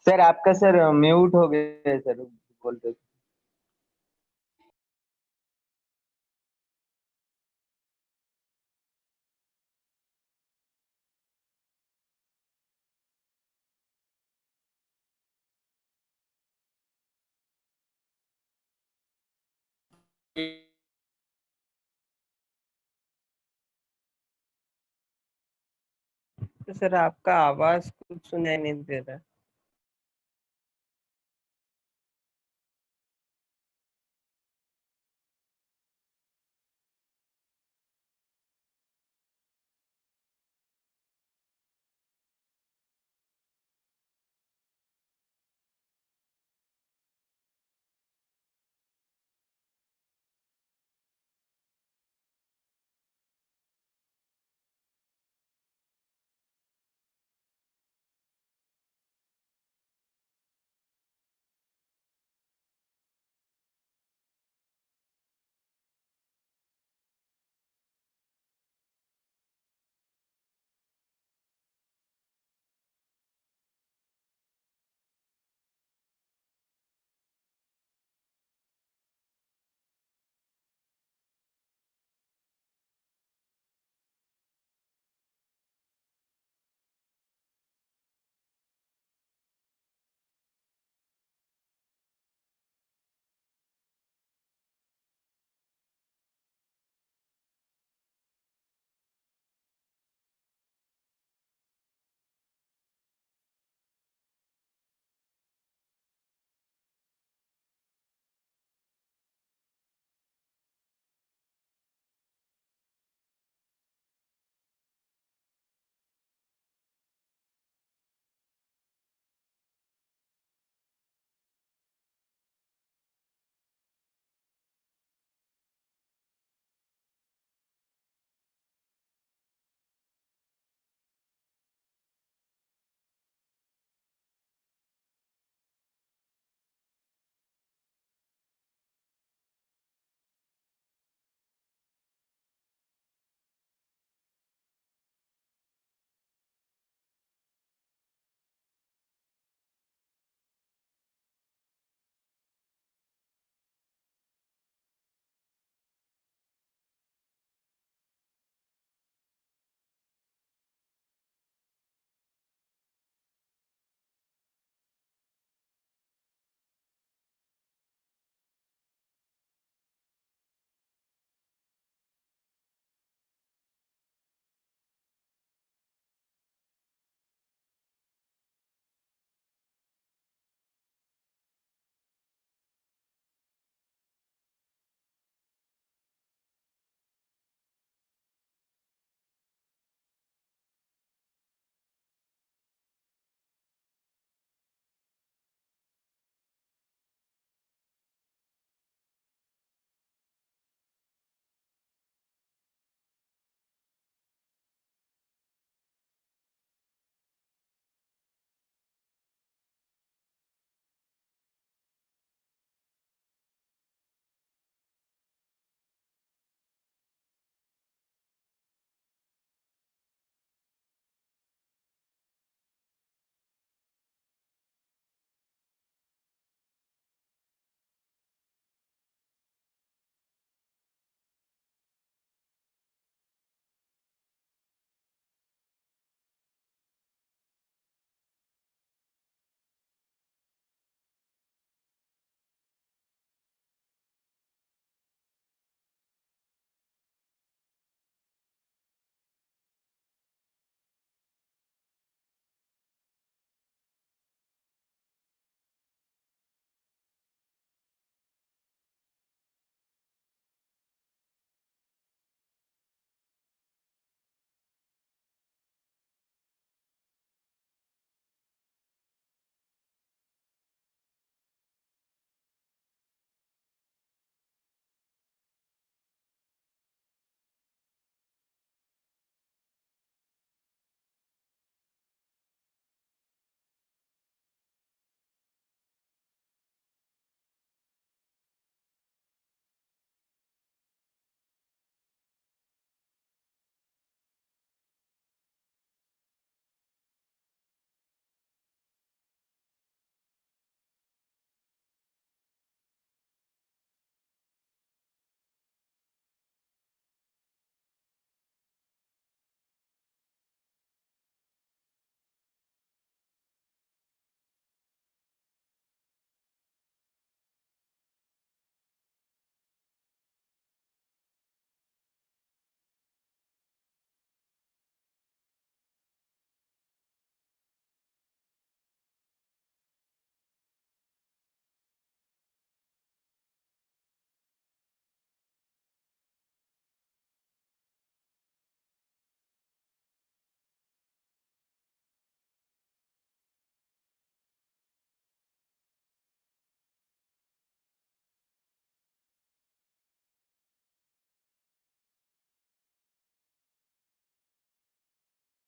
Sir आपका sir mute हो गया है सर बोलते। तो सर आपका आवाज कुछ सुनाई नहीं दे रहा।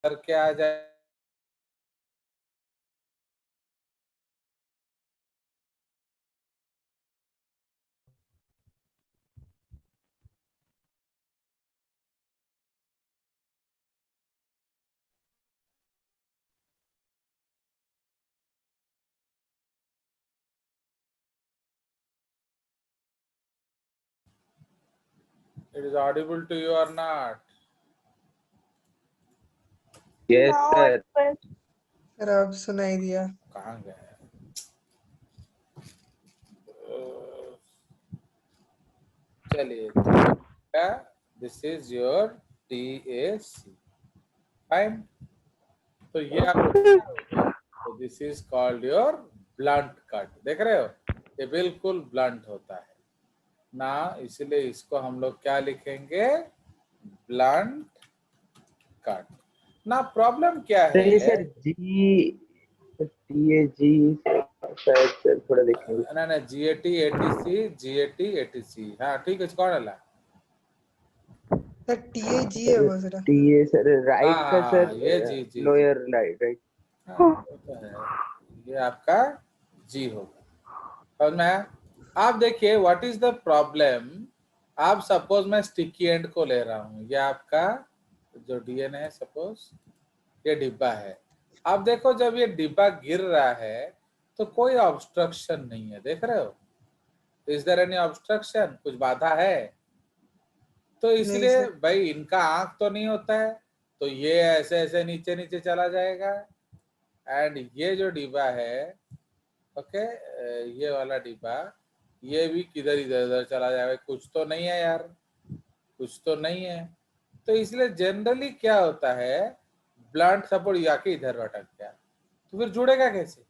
करके आ जाए। It is audible to you or not? Yes, sir. Sir अब सुनाई दिया। कहाँ गए? चलिए, this is your DAC, fine. तो ये तो this is called your blunt cut. देख रहे हो, ये बिल्कुल ब्लंट होता है ना, इसलिए इसको हम लोग क्या लिखेंगे? ब्लंट कट ना। प्रॉब्लम क्या सर ये है? सर TAG शायद सर थोड़ा देखेंगे। ना ना, GAT ATC, हाँ ठीक है। कौन है? सर TAG है वो सर। TA सर राइट का सर, ये जी लोअर राइट। हाँ, वो तो है। ये आपका G होगा। समझ में आया? आप देखिए, व्हाट इज द प्रॉब्लम। आप सपोज मैं स्टिकी एंड को ले रहा हूँ, ये आपका जो DNA है, सपोज ये डिब्बा है। आप देखो, जब ये डिब्बा गिर रहा है तो कोई ऑब्स्ट्रक्शन नहीं है, देख रहे हो? Is there any obstruction? कुछ बाधा है? तो इसलिए भाई इनका आंख तो नहीं होता है, तो ये ऐसे ऐसे नीचे नीचे चला जाएगा। एंड ये जो डिब्बा है, ओके, ये वाला डिब्बा, ये भी किधर इधर उधर चला जाएगा। कुछ तो नहीं है यार, कुछ तो नहीं है। तो इसलिए जनरली क्या होता है, ब्लंट सपोर्ट जाके इधर अटक गया तो फिर जुड़ेगा कैसे?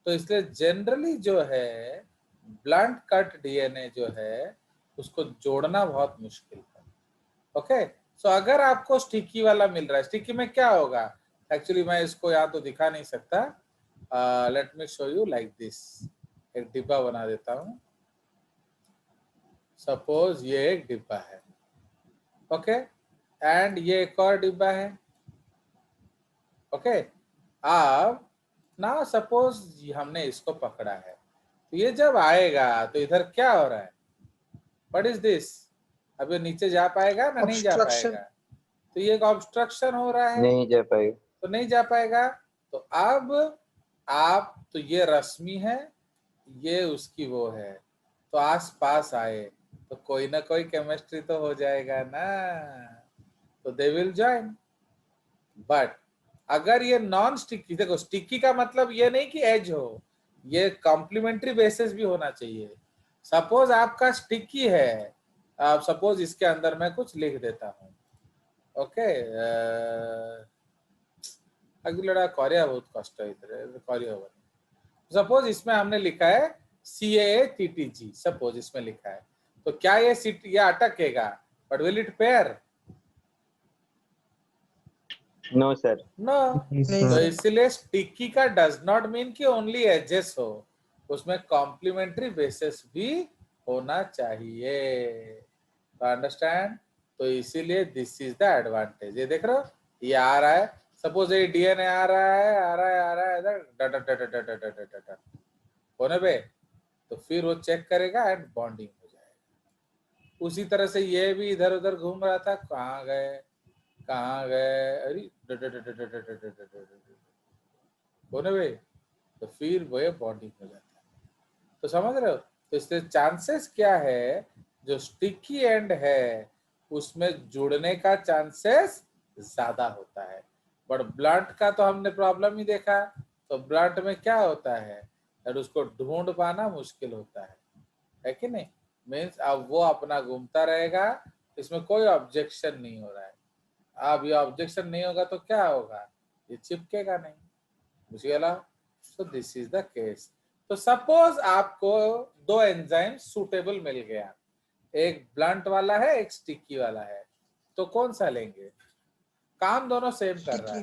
तो इसलिए जनरली जो है ब्लंट कट DNA जो है उसको जोड़ना बहुत मुश्किल है। ओके, सो अगर आपको स्टिकी वाला मिल रहा है, स्टिकी में क्या होगा? एक्चुअली मैं इसको यहाँ तो दिखा नहीं सकता, let me show you like this. एक डिब्बा बना देता हूँ। सपोज ये एक डिब्बा है, ओके, एंड ये एक और डिब्बा है, ओके। अब ना सपोज हमने इसको पकड़ा है, तो ये जब आएगा तो इधर क्या हो रहा है? What is this? अब ये नीचे जा पाएगा ना? नहीं जा पाएगा। तो ये एक ऑब्स्ट्रक्शन हो रहा है, नहीं जा पाएगा, तो नहीं जा पाएगा। तो अब आप, तो ये रश्मि है, ये उसकी वो है, तो आस पास आए तो कोई ना कोई केमिस्ट्री तो हो जाएगा ना, तो दे विल जॉइन। बट अगर ये नॉन स्टिकी, देखो स्टिकी का मतलब ये नहीं कि एज हो, ये कॉम्प्लीमेंट्री बेसिस भी होना चाहिए। सपोज आपका स्टिकी है, आप सपोज इसके अंदर मैं कुछ लिख देता हूँ, ओके, अगला कार्य बहुत कष्ट है इधर कार्य होगा। सपोज इसमें हमने लिखा है CAATTG, सपोज इसमें लिखा है, तो क्या ये अटकेगा? But will it pair? No sir, no. तो इसलिए स्टिकी का डज नॉट मीन कि ओनली एजेस हो, उसमें कॉम्प्लीमेंट्री बेसिस भी होना चाहिए। तो अंडरस्टैंड? तो इसीलिए दिस इज द एडवांटेज। ये देख रहे हो, ये आ रहा है, सपोज ये DNA आ रहा है इधर होने पे, तो फिर वो चेक करेगा एंड बॉन्डिंग हो जाएगा। उसी तरह से ये भी इधर उधर घूम रहा था, कहाँ गए कहाँ गए, अरे होने पे, तो फिर वो बॉन्डिंग हो जाता है। तो समझ रहे हो? तो इससे चांसेस क्या है, जो स्टिकी एंड है उसमें जुड़ने का चांसेस ज्यादा होता है। बट ब्लंट का तो हमने प्रॉब्लम ही देखा। तो ब्लंट में क्या होता है, और उसको ढूंढ पाना मुश्किल होता है कि नहीं? मीन्स अब वो अपना घूमता रहेगा, इसमें कोई ऑब्जेक्शन नहीं हो रहा है। अब ये ऑब्जेक्शन नहीं होगा तो क्या होगा? ये चिपकेगा नहीं, बुझिएला। So this is the case. तो सपोज आपको दो एंजाइम सूटेबल मिल गया, एक ब्लंट वाला है, एक स्टिकी वाला है, तो कौन सा लेंगे? काम दोनों सेम कर रहा है,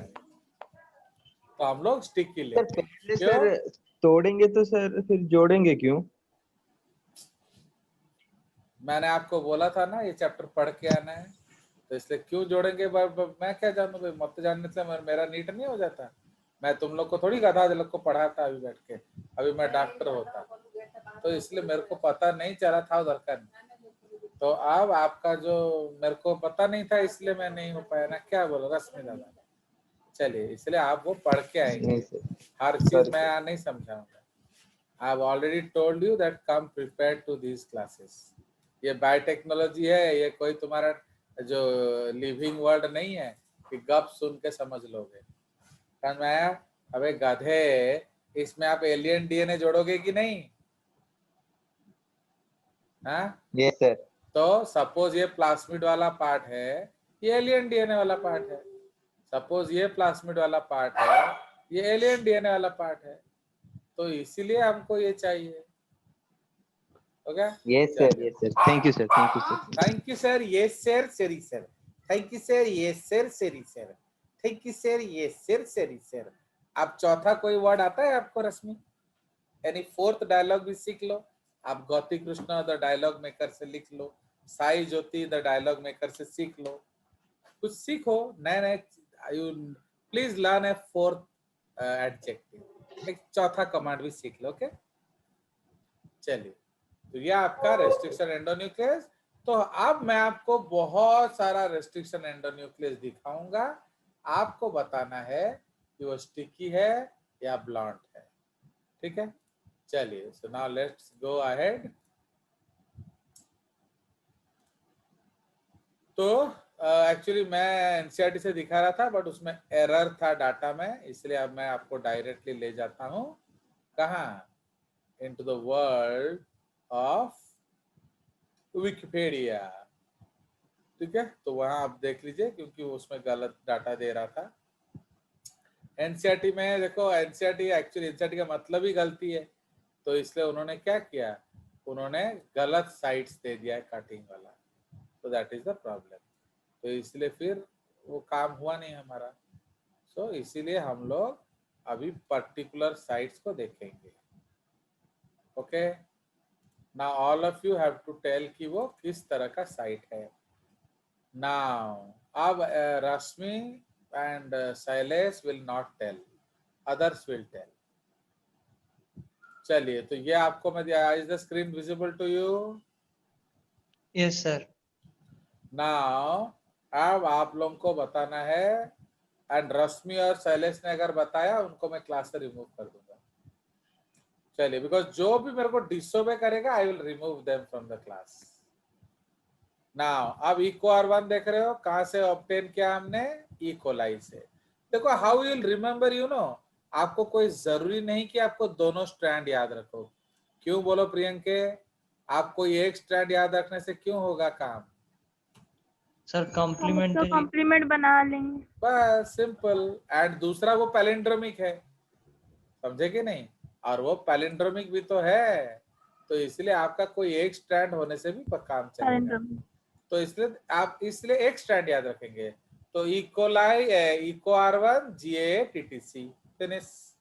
तो हम लोग स्टिकी सर लेंगे। पहले क्यों? सर तोड़ेंगे तो सर फिर जोड़ेंगे क्यों? मैंने आपको बोला था ना, ये चैप्टर पढ़ के आना है। तो इसलिए क्यों जोड़ेंगे मैं क्या जानू भाई, मत जानने से मेरा नीट नहीं हो जाता। मैं तुम लोग को थोड़ी गधा लोग को पढ़ाता अभी बैठ के, अभी मैं डॉक्टर होता, तो इसलिए मेरे को पता नहीं चला था उधर का। तो अब आपका जो मेरे को पता नहीं था इसलिए मैं नहीं हो पाया ना, क्या बोलो रश्मि दादा। चलिए इसलिए आप वो पढ़ के आएंगे, नहीं सर, हर चीज सॉरी मैं सर। नहीं समझाऊंगा। I have already told you that come prepared to these classes. ये बायोटेक्नोलॉजी है, ये कोई तुम्हारा जो लिविंग वर्ड नहीं है कि गप सुन के समझ लोगे। समझ में आया? अबे गधे, इसमें आप एलियन डीएनए जोड़ोगे कि नहीं? हाँ, यस सर। तो सपोज ये प्लास्मिड वाला पार्ट है, ये एलियन डीएनए वाला पार्ट है। सपोज ये प्लास्मिड वाला पार्ट है, ये एलियन डीएनए वाला पार्ट है। तो इसीलिए हमको ये चाहिए। हो गया? Yes sir, yes sir, thank you sir, thank you sir. Thank you sir, yes sir, सरी sir. Thank you sir, yes sir, सरी sir. Thank you sir, yes sir, सरी सर। अब चौथा कोई वर्ड आता है आपको रश्मि? यानी फोर्थ डायलॉग भी सीख लो। आप Gauti Krishna the dialogue maker से लिख लो, Sai Jyoti the dialogue maker से सीख लो, कुछ सीखो नए नए। You please learn a fourth adjective, एक चौथा कमांड भी सीख लो। ओके, चलिए। तो ये आपका रेस्ट्रिक्शन एंडोन्यूक्लियस। तो अब मैं आपको बहुत सारा रेस्ट्रिक्शन एंडोन्यूक्लियस दिखाऊंगा, आपको बताना है कि वो स्टिकी है या ब्लॉन्ट है। ठीक है, चलिए। So now let's go ahead. तो एक्चुअली मैं एनसीईआरटी से दिखा रहा था, बट उसमें एरर था डाटा में, इसलिए अब मैं आपको डायरेक्टली ले जाता हूं कहाँ, into the world of Wikipedia. ठीक है, तो वहां आप देख लीजिए, क्योंकि उसमें गलत डाटा दे रहा था। एनसीईआरटी में देखो, एनसीईआरटी एक्चुअली एनसीईआरटी का मतलब ही गलती है, तो इसलिए उन्होंने क्या किया, उन्होंने गलत साइट्स दे दिया है कटिंग वाला। तो दैट इज द प्रॉब्लम। तो इसलिए फिर वो काम हुआ नहीं हमारा। सो इसीलिए हम लोग अभी पर्टिकुलर साइट्स को देखेंगे। Okay, now all of you have to tell कि वो किस तरह का साइट है। नाउ अब Rashmi and Shailesh will not tell, others will tell. चलिए, तो ये आपको मैं दिया, is the screen visible to you? Yes, sir. Now अब आप लोगों को बताना है, एंड रश्मि और शैलेश ने अगर बताया उनको मैं क्लास से रिमूव कर दूंगा। चलिए, बिकॉज जो भी मेरे को डिसोबे करेगा I will remove them from the class. Now अब इको R1 देख रहे हो, कहां से ऑब्टेन किया हमने? ई कोलाई से। देखो how you will remember, you know, आपको कोई जरूरी नहीं कि आपको दोनों स्ट्रैंड याद रखो। क्यों बोलो प्रियंके? आपको एक स्ट्रैंड याद रखने से क्यों होगा काम? सर तो कॉम्प्लीमेंट्री। कॉम्प्लीमेंट बना लेंगे। बस सिंपल। एंड दूसरा वो पैलिंड्रोमिक है, समझे कि नहीं? और वो पैलिंड्रोमिक भी तो है, तो इसलिए आपका कोई एक स्ट्रैंड होने से भी काम चलेगा। तो इसलिए आप इसलिए एक स्ट्रैंड याद रखेंगे। तो E coli, eco R1 GAA-TTC finish,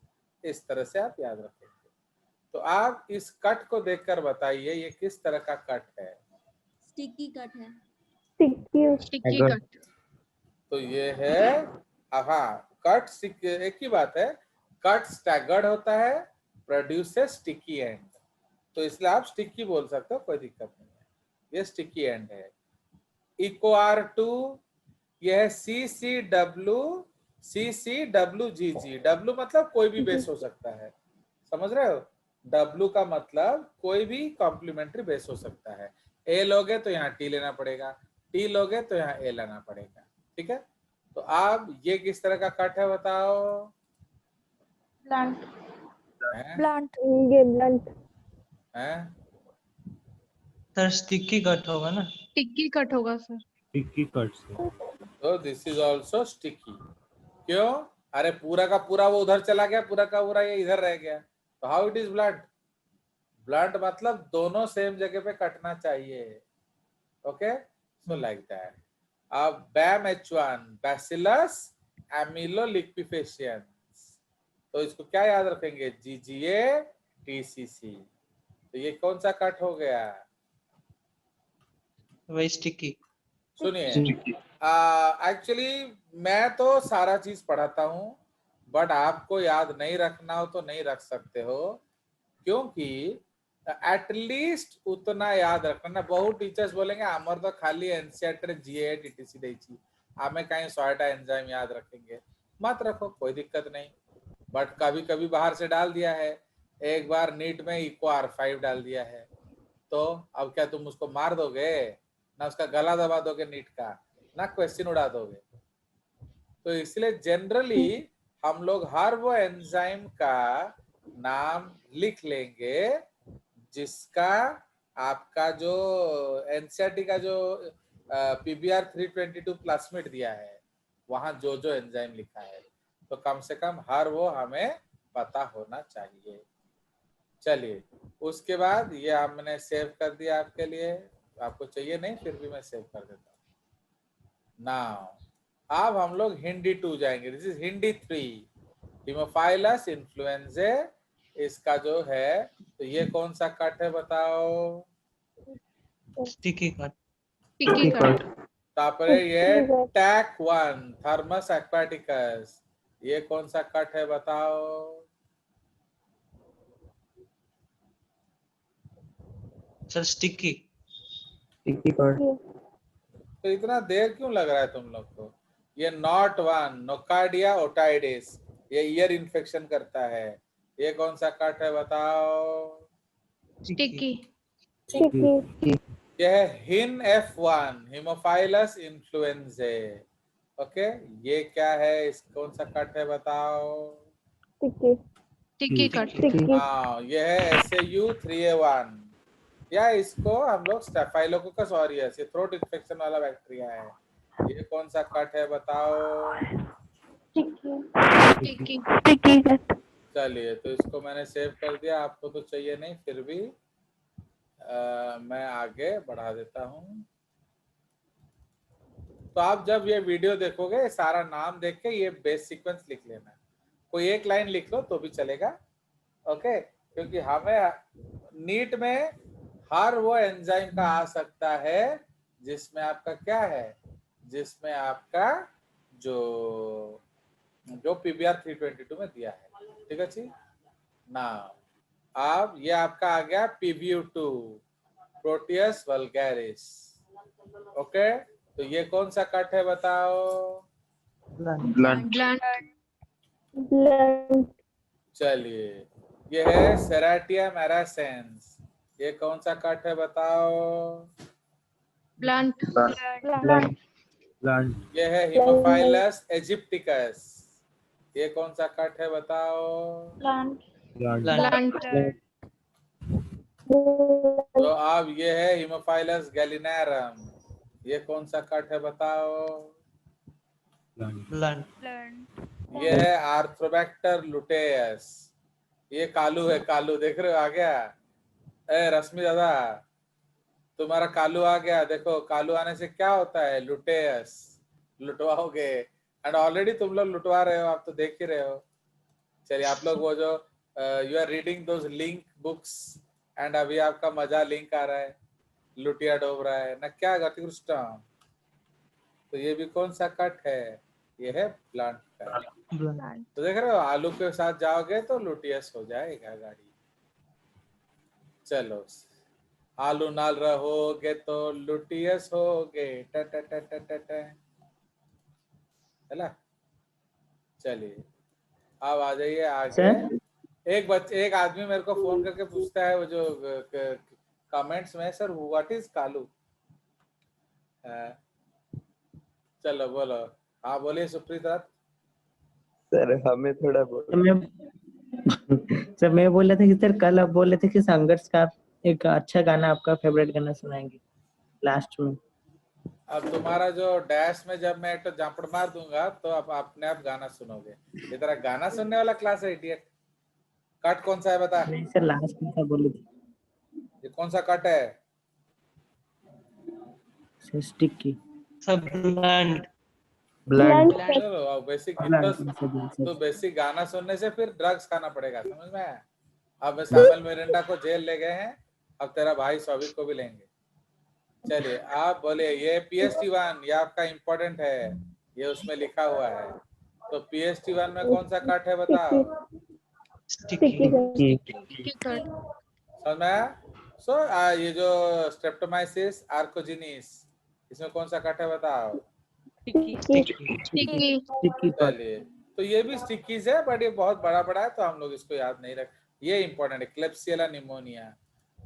इस तरह से आप याद रखेंगे। तो आप इस कट को देखकर बताइए ये किस तरह का कट है। स्टिकी कट है। Sticky cut. तो ये है, हाँ, कट एक ही बात है, कट स्टैगर्ड होता है, प्रोड्यूसेस स्टिकी एंड। तो इसलिए आप स्टिकी बोल सकते हो, कोई दिक्कत नहीं है, ये स्टिकी एंड है। इको R2 यह है CCWGG। डब्लू मतलब कोई भी बेस हो सकता है, समझ रहे हो? डब्लू का मतलब कोई भी कॉम्प्लीमेंट्री बेस हो सकता है। ए लोगे तो यहाँ टी लेना पड़ेगा, टी लोगे तो यहाँ ए लेना पड़ेगा। ठीक है, तो आप ये किस तरह का कट है बताओ? ब्लंट। हैं? ब्लंट। ये ब्लंट। हैं? सर स्टिकी कट होगा ना? टिक्की कट होगा सर। टिक्की कट से। तो दिस इज ऑल्सो स्टिकी। क्यों? अरे पूरा का पूरा वो उधर चला गया, पूरा का पूरा ये इधर रह गया, तो how it is blunt? Blunt मतलब दोनों सेम जगह पे कटना चाहिए। Okay, so like that. अब BAM H1 बैसिलस एमिलोलिक्विफेशियंस, तो इसको क्या याद रखेंगे? GGA-TCC। तो ये कौन सा कट हो गया? वही स्टिकी। सुनिए, एक्चुअली मैं तो सारा चीज पढ़ाता हूँ, बट आपको याद नहीं रखना हो तो नहीं रख सकते हो, क्योंकि एटलीस्ट उतना याद रखना। बहुत टीचर्स बोलेंगे आमर तो खाली एनसीईआरटी जीए टीटीसी देची, आमे कहीं 100टा एंजाइम याद रखेंगे। मत रखो, कोई दिक्कत नहीं, बट कभी कभी बाहर से डाल दिया है। एक बार नीट में इको R5 डाल दिया है, तो अब क्या तुम उसको मार दोगे? ना उसका गला दबा दोगे नीट का, ना क्वेश्चन उड़ा दोगे। तो इसलिए जनरली हम लोग हर वो एंजाइम का नाम लिख लेंगे जिसका आपका जो एनसीईआरटी का जो PBR 322 प्लास्मिड दिया है, वहां जो जो एंजाइम लिखा है, तो कम से कम हर वो हमें पता होना चाहिए। चलिए, उसके बाद ये हमने सेव कर दिया आपके लिए। आपको चाहिए नहीं, फिर भी मैं सेव कर देता हूँ। नाउ अब हम लोग हिंदी 2 जाएंगे। This is Hindi 3, Haemophilus इन्फ्लुएंजाe। इसका जो है, तो ये कौन सा कट है बताओ? Sticky cut. टिक्की कट। तापरे ये टैक 1 थर्मस एक्वाटिकस, ये कौन सा कट है बताओ? Sir sticky. तो इतना देर क्यों लग रहा है तुम लोग को? ये नॉट 1 नोकार्डिया ओटाइडिस, ये ईयर इन्फेक्शन करता है। ये कौन सा कट है बताओ? टिक्की। यह है हिन F1 हीमोफाइलस इन्फ्लुएंजाe। ओके, ये क्या है? इस कौन सा कट है बताओ? टिक्की कट। हाँ, ये है SAU 3A1, या इसको हम लोग स्टेफाइलोकोकस ऑरियस, ये थ्रोट इन्फेक्शन वाला बैक्टीरिया है। ये कौन सा कट है बताओ? टिक्की। चलिए, तो इसको मैंने सेव कर दिया, आपको तो चाहिए नहीं, फिर भी मैं आगे बढ़ा देता हूँ। तो आप जब ये वीडियो देखोगे, सारा नाम देख के ये बेस सीक्वेंस लिख लेना। कोई एक लाइन लिख लो तो भी चलेगा, ओके? क्योंकि हमें नीट में हर वो एंजाइम का आ सकता है जिसमें आपका क्या है, जिसमें आपका जो PBR 322 में दिया है। ठीक है जी ना? अब ये आपका आ गया PBU2 प्रोटियस वल्गैरिस। ओके, तो ये कौन सा कट है बताओ? ब्लंट। चलिए, ये है सेराटिया मैरासेंस, ये कौन सा कट है बताओ? ब्लंट। ये है हीमोफाइलस इजिप्टिकस, ये कौन सा कट है बताओ? ब्लंट। तो अब ये है हीमोफाइलस गैलिनेरम, ये कौन सा कट है बताओ? ये है आर्थ्रोबैक्टर लुटेयस, ये कालू है। कालू देख रहे हो आ गया? रश्मि दादा, तुम्हारा कालू आ गया। देखो, कालू आने से क्या होता है? लुटेयस, लुटवाओगे। एंड ऑलरेडी तुम लोग लुटवा रहे हो, आप तो देख ही रहे हो। चलिए, आप लोग वो जो you are reading those link books, and अभी आपका मजा लिंक आ रहा है, लुटिया डोब रहा है ना, क्या गतिकृष्टम? तो ये भी कौन सा कट है? ये है प्लांट का। तो देख रहे हो, आलू के साथ जाओगे तो लुटियस हो जाएगा गाड़ी। चलो, आलू नाल रहोगे तो लुटियस होगे। है? चलिए, अब आ जाइए आगे। एक आदमी मेरे को फोन करके पूछता है, वो जो कमेंट्स में, सर व्हाट इज कालू? चलो बोलो। हाँ बोलिए सुप्रीत दत्त। सर हमें थोड़ा सर मैं बोल रहा था कि सर कल आप बोल रहे थे कि संघर्ष का एक अच्छा गाना, आपका फेवरेट गाना सुनाएंगे लास्ट में। अब तुम्हारा जो डैश में जब मैं एक जापड़ मार दूंगा तो आप अपने आप गाना सुनोगे। ये तेरा गाना सुनने वाला क्लास है इडियट। कट कौन सा है बता? नहीं सर, लास्ट में क्या बोले थे? ये कौन सा कट है? स्टिक की सब ब्लंट। चलो बेसिक तो बेसिक गाना सुनने से फिर ड्रग्स खाना पड़ेगा, समझ में आया? अब सैमुअल मिरांडा को जेल ले गए हैं, अब तेरा भाई सौविक को भी लेंगे। चलिए आप बोले ये PST1 ये आपका इम्पोर्टेंट है, ये उसमें लिखा हुआ है। तो PST1 में कौन सा कट है बताओ? स्टिकी सर स्टिकी कट समझ में आया? सो ये जो स्ट्रेप्टोमाइसिस आर्कोजिनिस इसमें कौन सा कट है बताओ? Sticky sticky sticky cut. चलिए तो ये भी स्टिकीज है बट ये बहुत बड़ा बड़ा है तो हम लोग इसको याद नहीं रख। ये इंपॉर्टेंट है, क्लेप्सियला निमोनिया,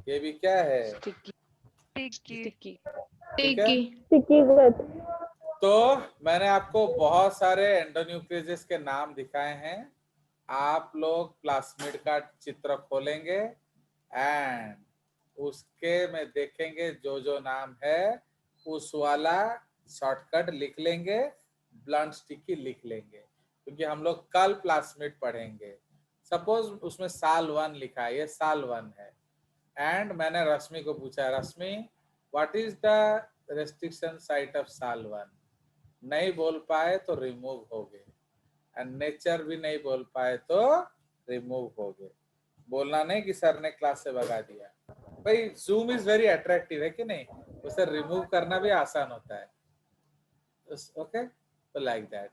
ये भी क्या है? ठीक है। स्टिकी स्टिकी कट तो मैंने आपको बहुत सारे एंडोन्यूक्लियस के नाम दिखाए हैं। आप लोग प्लास्मिड का चित्र खोलेंगे एंड उसके में देखेंगे जो जो नाम है उस वाला शॉर्टकट लिख लेंगे, ब्लंट स्टिकी लिख लेंगे, क्योंकि हम लोग कल प्लास्मिड पढ़ेंगे। सपोज उसमें साल 1 लिखा है, ये साल 1 है एंड मैंने रश्मि को पूछा, Rashmi what is the restriction site of साल 1? नहीं बोल पाए तो रिमूव हो गए, एंड नेचर भी नहीं बोल पाए तो रिमूव हो गए। बोलना नहीं कि सर ने क्लास से भगा दिया। भाई जूम इज वेरी अट्रैक्टिव है कि नहीं, उसे रिमूव करना भी आसान होता है। ओके, तो लाइक दैट।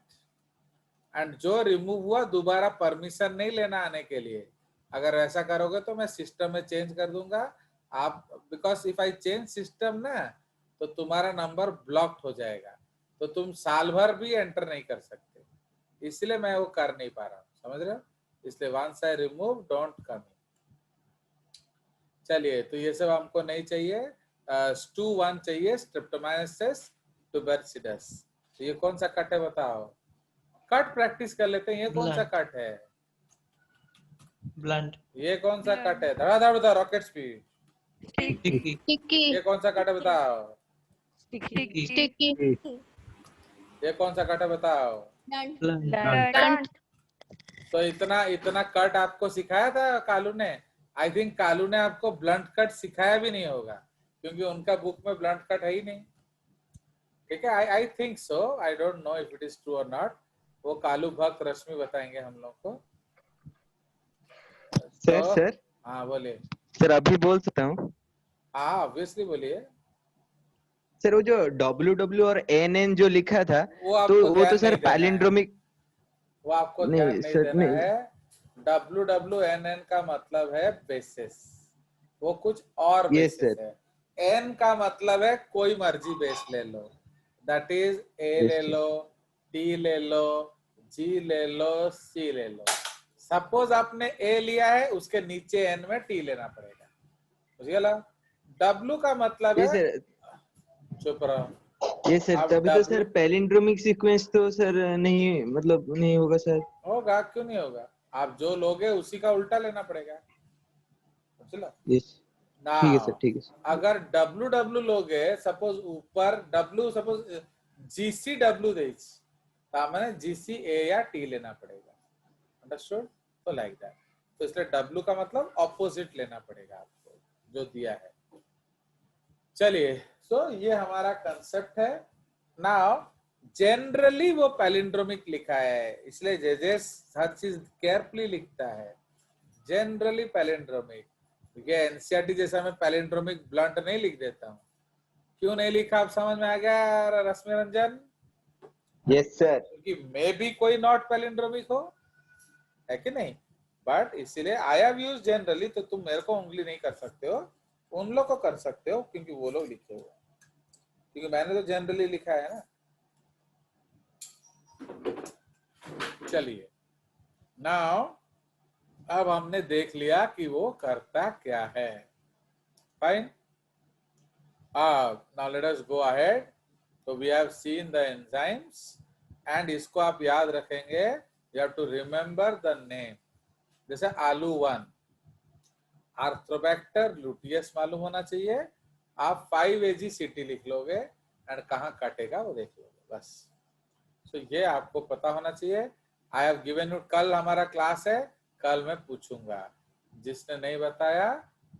एंड जो रिमूव हुआ दोबारा परमिशन नहीं लेना आने के लिए। अगर ऐसा करोगे तो मैं सिस्टम में चेंज कर दूंगा आप, because if I change system ना तो तुम्हारा नंबर ब्लॉक्ड हो जाएगा, तो तुम साल भर भी एंटर नहीं कर सकते, इसलिए मैं वो कर नहीं पा रहा हूँ, समझ रहे हो? इसलिए once I remove don't come. चलिए तो ये सब हमको नहीं चाहिए। STU1 चाहिए, स्ट्रेप्टोमाइसिस ट्यूबरसिडस। तो ये कौन सा कट है बताओ? कट प्रैक्टिस कर लेते हैं। ये कौन सा कट है? ब्लंट। ये कौन सा कट है? धड़ाधड़ बताओ, रॉकेट स्पीड। स्टिकी ये कौन सा कट है बताओ? स्टिकी ये कौन सा कट है बताओ? ब्लंट तो इतना इतना कट आपको सिखाया था कालू ने? आई थिंक कालू ने आपको ब्लंट कट सिखाया भी नहीं होगा, क्योंकि उनका बुक में ब्लंट कट है ही नहीं। ठीक है, I think so, I don't know if it is true और नॉट। वो कालू भक्त रश्मि बताएंगे हम लोग को। सर तो सर हाँ बोलिए। सर अभी बोल सकता हूँ? हाँ ऑब्वियसली बोलिए। सर वो जो WW और NN जो लिखा था वो आपको तो वो ध्यान तो सर नहीं देना है, पैलिंड्रोमिक वो आपको नहीं ध्यान नहीं सर देना नहीं है। WWNN का मतलब है बेसिस, वो कुछ और यस बेसिस सर है। N का मतलब है कोई मर्जी बेस ले लो, दैट इज A ले यस लो, T ले लो, G ले लो, C ले लो। सपोज आपने A लिया है, उसके नीचे N में T लेना पड़ेगा, बुझिएगा? W का मतलब ये है, सर चुप रहो। ये सर अब तभी तो W सर पैलिंड्रोमिक सीक्वेंस तो सर नहीं मतलब नहीं होगा सर। होगा, क्यों नहीं होगा? आप जो लोगे उसी का उल्टा लेना पड़ेगा, समझ यस ठीक है सर ना? ठीक है सर। अगर WW लोगे, सपोज ऊपर W सपोज GCW देच, मैंने GCA या T लेना पड़ेगा, अंडरस्टूड? तो लाइक दैट। तो इसलिए W का मतलब ऑपोजिट लेना पड़ेगा आपको जो दिया है। चलिए सो ये हमारा कंसेप्ट है। नाउ जनरली वो पैलिंड्रोमिक लिखा है, इसलिए जेजेस हर चीज केयरफुली लिखता है। जनरली पैलिंड्रोमिक, ये एनसीईआरटी जैसा मैं पैलिंड्रोमिक ब्लंट नहीं लिख देता हूँ। क्यों नहीं लिखा आप समझ में आ गया रश्मि रंजन? Yes sir. क्योंकि मे भी कोई नॉट पैलिंड्रोमिक हो, है कि नहीं? बट इसीलिए आई हैव यूज्ड जनरली, तो तुम मेरे को उंगली नहीं कर सकते हो, उन लोग को कर सकते हो क्योंकि वो लोग लिखे हुए हैं, क्योंकि मैंने तो जनरली लिखा है ना। चलिए नाउ अब हमने देख लिया कि वो करता क्या है। Fine, now let us go ahead. So we have seen the enzymes and इसको आप याद रखेंगे, you have to remember the name। जैसे आलू 1 आर्थ्रोबैक्टर लुटियस मालूम होना चाहिए, आप 5AgCT लिख लोगे एंड कहाँ काटेगा वो देख लोगे बस। तो ये आपको पता होना चाहिए। आई हैव गिवन यू, कल हमारा क्लास है, कल मैं पूछूंगा, जिसने नहीं बताया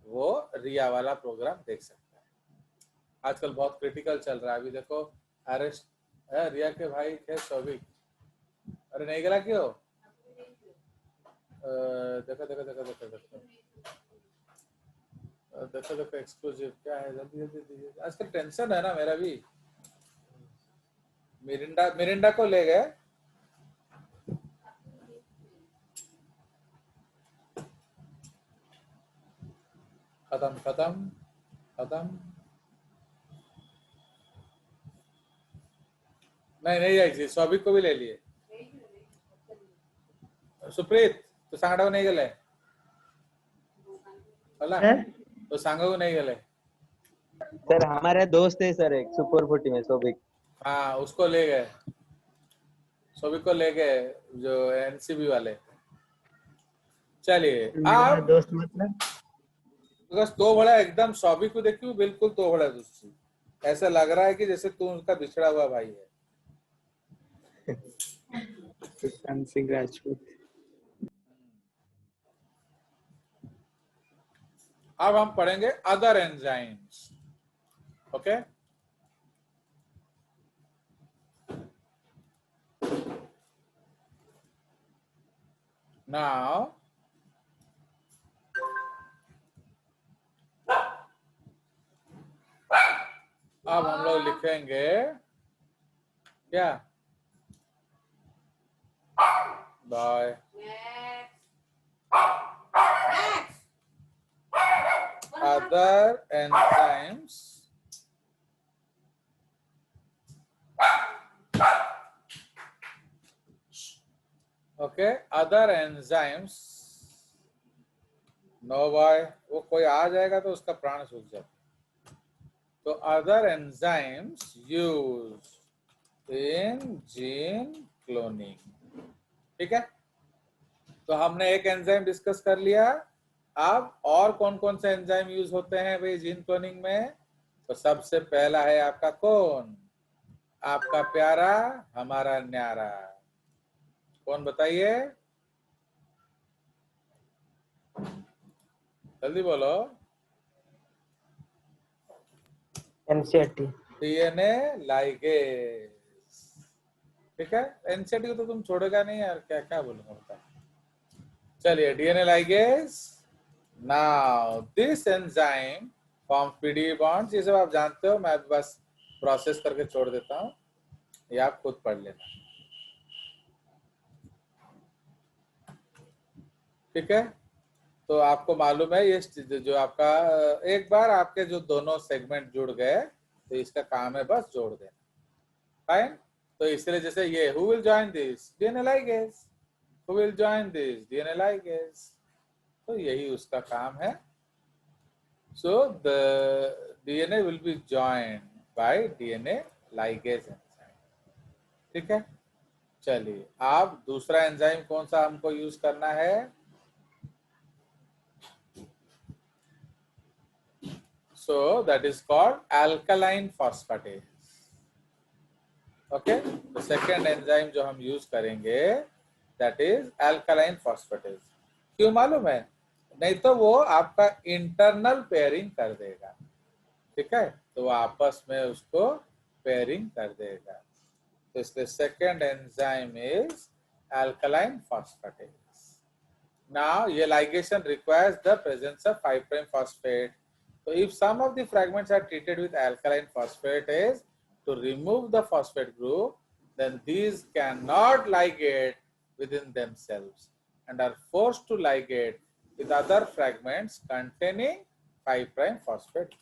वो रिया वाला प्रोग्राम देख सकता है। आजकल बहुत क्रिटिकल चल रहा है, अभी देखो अरेस्ट रिया के भाई थे सौविक, अरे नहीं गला क्यों? देखो देखो देखो देखो देखो देखो देखो एक्सक्लूसिव क्या है, जल्दी जल्दी दीजिए। आजकल टेंशन है ना मेरा भी। मिरिंडा मिरिंडा को ले गए। खत्म खत्म खत्म। नहीं नहीं जायची, सौभिक को भी ले लिए। सुप्रीत तो सांगडाव नहीं गेले होला, सर तो सांगू नहीं गेले। सर हमारे दोस्त है सर एक सुपर 40 में सौभिक। हाँ उसको ले गए, सौभिक को ले गए जो एनसीबी वाले। चलिए मेरा आप दोस्त मतलब बस दो बड़ा एकदम सौभिक को देखियो, बिल्कुल दो बड़ा दोस्ती, ऐसा लग रहा है कि जैसे तू उनका बिछड़ा हुआ भाई है। सुशांत सिंह राजपूत। अब हम पढ़ेंगे अदर एंजाइम्स। ओके नाउ अब हम लोग लिखेंगे क्या, by other enzymes okay, other enzymes no boy, वो कोई आ जाएगा तो उसका प्राण सूख जाता। तो other enzymes use in gene cloning. ठीक है, तो हमने एक एंजाइम डिस्कस कर लिया। अब और कौन कौन से एंजाइम यूज होते हैं भाई जीन क्लोनिंग में? तो सबसे पहला है आपका कौन? आपका प्यारा हमारा न्यारा, कौन बताइए, जल्दी बोलो। एनसीईआरटी। DNA ligase. ठीक है, एनसीईआरटी को तो तुम छोड़ेगा नहीं यार, क्या क्या बोलूंगा बता। चलिए DNA ligase. Now this enzyme form PDB bonds, ये सब आप जानते हो, मैं बस प्रोसेस करके छोड़ देता हूँ, ये आप खुद पढ़ लेना। ठीक है, तो आपको मालूम है ये जो आपका एक बार आपके जो दोनों सेगमेंट जुड़ गए तो इसका काम है बस जोड़ देना। फाइन, तो इसलिए जैसे ये who will join this DNA ligase, who will join this DNA ligase, तो यही उसका काम है। So the DNA will be joined by DNA ligase enzyme. ठीक है, चलिए आप दूसरा एंजाइम कौन सा हमको यूज करना है? So that is called alkaline phosphatase. Okay, the second enzyme जो हम यूज करेंगे that is alkaline phosphatase। क्यों मालूम है? नहीं तो वो आपका इंटरनल पेयरिंग कर देगा। ठीक है, तो वो आपस में उसको पेयरिंग कर देगा। तो इसलिए second enzyme is alkaline phosphatase। Now ये ligation requires the presence of 5' phosphate। So if some of the fragments are treated with alkaline phosphatase to remove the phosphate group, then these cannot ligate within themselves and are forced to ligate with other fragments containing 5' phosphate